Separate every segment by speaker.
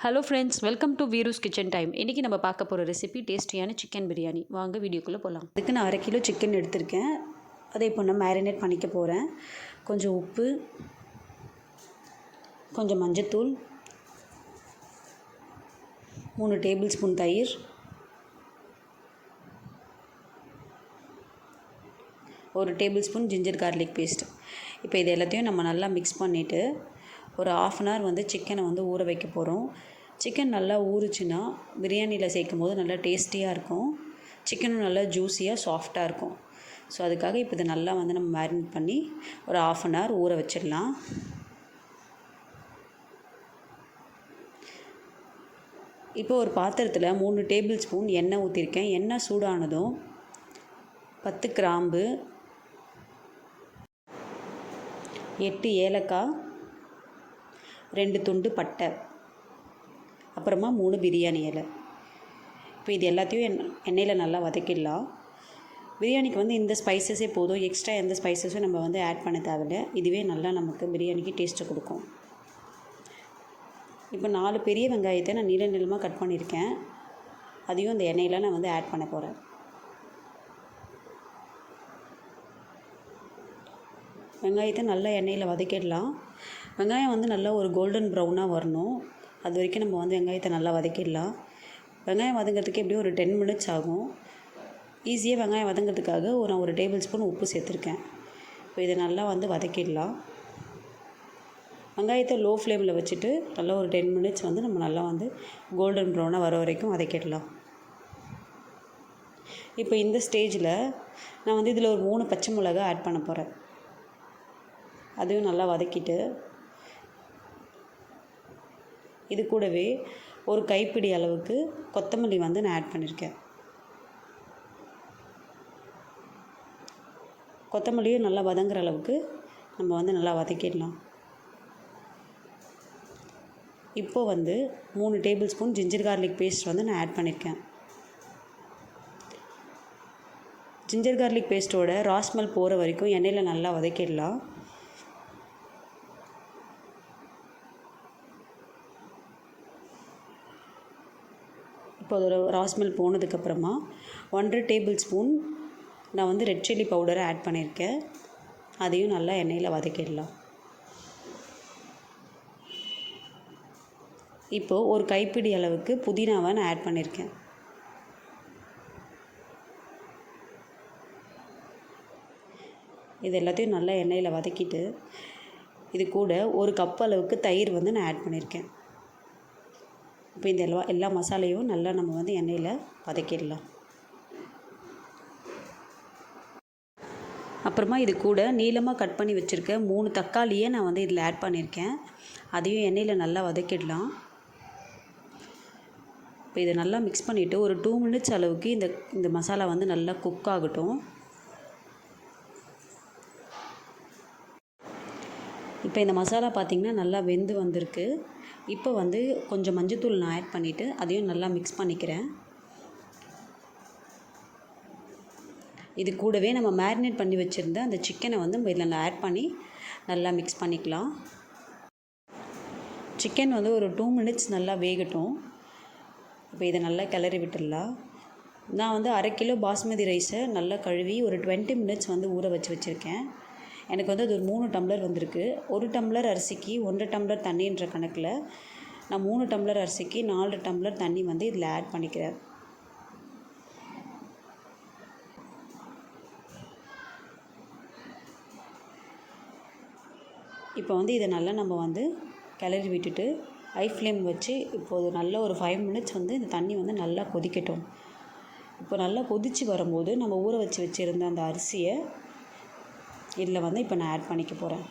Speaker 1: Hello friends, welcome to Veeru's kitchen time. இன்றைக்கி நம்ம பார்க்க போகிற ரெசிபி டேஸ்டியான சிக்கன் பிரியாணி. வாங்க வீடியோக்குள்ளே போகலாம்.
Speaker 2: அதுக்கு நான் 1/2 கிலோ சிக்கன் எடுத்திருக்கேன். அதை இப்போ நான் மேரினேட் பண்ணிக்க போகிறேன். கொஞ்சம் உப்பு, கொஞ்சம் மஞ்சத்தூள், 3 டேபிள் ஸ்பூன் தயிர், 1 tablespoon ginger garlic paste. இப்போ இது எல்லாத்தையும் நம்ம நல்லா மிக்ஸ் பண்ணிவிட்டு ஒரு 1/2 அன் ஹவர் சிக்கனை ஊற வைக்க போகிறோம். சிக்கன் நல்லா ஊறுச்சுன்னா பிரியாணியில் சேர்க்கும் போது நல்லா டேஸ்டியாக இருக்கும். சிக்கனும் நல்லா ஜூஸியாக சாஃப்டாக இருக்கும். ஸோ அதுக்காக இப்போ இதை நல்லா நம்ம மேரினேட் பண்ணி ஒரு 1/2 அன் ஹவர் ஊற வச்சிடலாம். இப்போ ஒரு பாத்திரத்தில் 3 டேபிள் ஸ்பூன் எண்ணெய் ஊற்றிருக்கேன். எண்ணெய் சூடானதும் 10 கிராம்பு, 8 ஏலக்காய், 2 துண்டு பட்டை, அப்புறமா 3 பிரியாணி இலை. இப்போ இது எல்லாத்தையும் எண்ணெயில் நல்லா வதக்கிடலாம். பிரியாணிக்கு இந்த ஸ்பைசஸே போதும். எக்ஸ்ட்ரா எந்த ஸ்பைசஸும் நம்ம ஆட் பண்ண தேவையில்லை. இதுவே நல்லா நமக்கு பிரியாணிக்கு டேஸ்ட்டை கொடுக்கும். இப்போ 4 பெரிய வெங்காயத்தை நான் நீள நீளமாக கட் பண்ணியிருக்கேன். அதையும் இந்த எண்ணெயில் நான் ஆட் பண்ண போகிறேன். வெங்காயத்தை நல்லா எண்ணெயில் வதக்கிடலாம். வெங்காயம் நல்லா ஒரு கோல்டன் ப்ரௌனாக வரணும். அது வரைக்கும் நம்ம வெங்காயத்தை நல்லா வதக்கிடலாம். வெங்காயம் வதங்கிறதுக்கு எப்படியும் ஒரு 10 மினிட்ஸ் ஆகும். ஈஸியாக வெங்காயம் வதங்கிறதுக்காக நான் ஒரு டேபிள் ஸ்பூன் உப்பு சேர்த்துருக்கேன். இப்போ இதை நல்லா வதக்கிடலாம். வெங்காயத்தை லோ ஃப்ளேமில் வச்சுட்டு நல்லா ஒரு 10 மினிட்ஸ் நம்ம நல்லா கோல்டன் ப்ரௌனாக வர வரைக்கும் வதக்கிடலாம். இப்போ இந்த ஸ்டேஜில் நான் இதில் ஒரு 3 பச்சை மிளகா ஆட் பண்ண போகிறேன். அதையும் நல்லா வதக்கிட்டு இது கூடவே ஒரு கைப்பிடி அளவுக்கு கொத்தமல்லி நான் ஆட் பண்ணியிருக்கேன். கொத்தமல்லியும் நல்லா வதங்குற அளவுக்கு நம்ம நல்லா வதக்கிடலாம். இப்போ 3 tablespoon ginger garlic paste நான் ஆட் பண்ணியிருக்கேன். ஜிஞ்சர் கார்லிக் பேஸ்ட்டோட ரா ஸ்மெல் போகிற வரைக்கும் எண்ணெயில் நல்லா வதக்கிடலாம். இப்போ அதோட ரா ஸ்மெல் போனதுக்கப்புறமா 1/2 டேபிள் ஸ்பூன் நான் ரெட் சில்லி பவுடரை ஆட் பண்ணியிருக்கேன். அதையும் நல்லா எண்ணெயில் வதக்கிடலாம். இப்போது ஒரு கைப்பிடி அளவுக்கு புதினாவை நான் ஆட் பண்ணியிருக்கேன். இது எல்லாத்தையும் நல்லா எண்ணெயில் வதக்கிட்டு இது கூட ஒரு கப் அளவுக்கு தயிர் நான் ஆட் பண்ணியிருக்கேன். இப்போ இந்த எல்லா மசாலையும் நல்லா நம்ம எண்ணெயில் வதக்கிடலாம். அப்புறமா இது கூட நீளமாக கட் பண்ணி வச்சுருக்க 3 தக்காளியை நான் இதில் ஆட் பண்ணியிருக்கேன். அதையும் எண்ணெயில் நல்லா வதக்கிடலாம். இப்போ இதை நல்லா மிக்ஸ் பண்ணிவிட்டு ஒரு 2 மினிட்ஸ் அளவுக்கு இந்த மசாலா நல்லா குக் ஆகட்டும். இப்போ இந்த மசாலா பார்த்திங்கன்னா நல்லா வெந்து வந்திருக்கு. இப்போ கொஞ்சம் மஞ்சத்தூள் நான் ஆட் பண்ணிவிட்டு அதையும் நல்லா மிக்ஸ் பண்ணிக்கிறேன். இது கூடவே நம்ம மேரினேட் பண்ணி வச்சுருந்த அந்த சிக்கனை இதில் ஆட் பண்ணி நல்லா மிக்ஸ் பண்ணிக்கலாம். சிக்கன் ஒரு 2 மினிட்ஸ் நல்லா வேகட்டும். இப்போ இதை நல்லா கிளறி விட்டுடலாம். நான் 1/2 கிலோ பாஸ்மதி ரைஸை நல்லா கழுவி ஒரு 20 மினிட்ஸ் ஊற வச்சுருக்கேன். எனக்கு அது ஒரு 3 டம்ளர் வந்திருக்கு. 1 டம்ளர் அரிசிக்கு 1 டம்ளர் தண்ணின்ற கணக்கில் நான் 3 டம்ளர் அரிசிக்கு 4 டம்ளர் தண்ணி இதில் ஆட் பண்ணிக்கிறேன். இப்போ இதை நல்லா நம்ம கிளறி விட்டுட்டு ஹை ஃப்ளேம் வச்சு இப்போது நல்ல ஒரு 5 மினிட்ஸ் இந்த தண்ணி நல்லா கொதிக்கட்டும். இப்போ நல்லா கொதித்து வரும்போது நம்ம ஊற வச்சுருந்த அந்த அரிசியை இதில் இப்போ நான் ஆட் பண்ணிக்க போகிறேன்.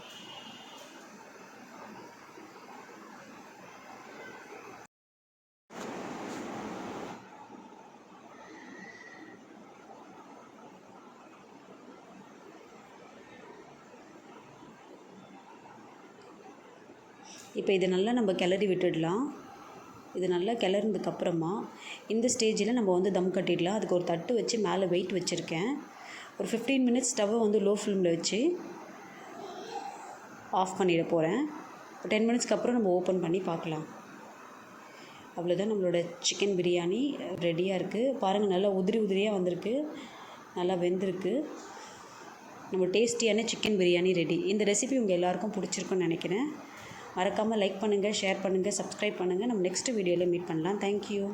Speaker 2: இப்போ இதை நல்லா நம்ம கிளறி விட்டுடலாம். இது நல்லா கிளறினதுக்கப்புறமா இந்த ஸ்டேஜில் நம்ம தம் கட்டிடலாம். அதுக்கு ஒரு தட்டு வச்சு மேலே வெயிட் வச்சுருக்கேன். ஒரு 15 மினிட்ஸ் ஸ்டவ்வை லோ ஃப்ளேமில் வச்சு ஆஃப் பண்ணிட போகிறேன். 10 மினிட்ஸ்க்கு அப்புறம் நம்ம ஓப்பன் பண்ணி பார்க்கலாம். அவ்வளோதான், நம்மளோட சிக்கன் பிரியாணி ரெடியாக இருக்குது. பாருங்கள், நல்லா உதிரி உதிரியாக வந்திருக்கு, நல்லா வெந்திருக்கு. நம்ம டேஸ்டியான சிக்கன் பிரியாணி ரெடி. இந்த ரெசிபி உங்கள் எல்லாருக்கும் பிடிச்சிருக்குன்னு நினைக்கிறேன். மறக்காமல் லைக் பண்ணுங்கள், ஷேர் பண்ணுங்கள், சப்ஸ்கிரைப் பண்ணுங்கள். நம்ம நெக்ஸ்ட் வீடியோவில் மீட் பண்ணலாம். தேங்க்யூ.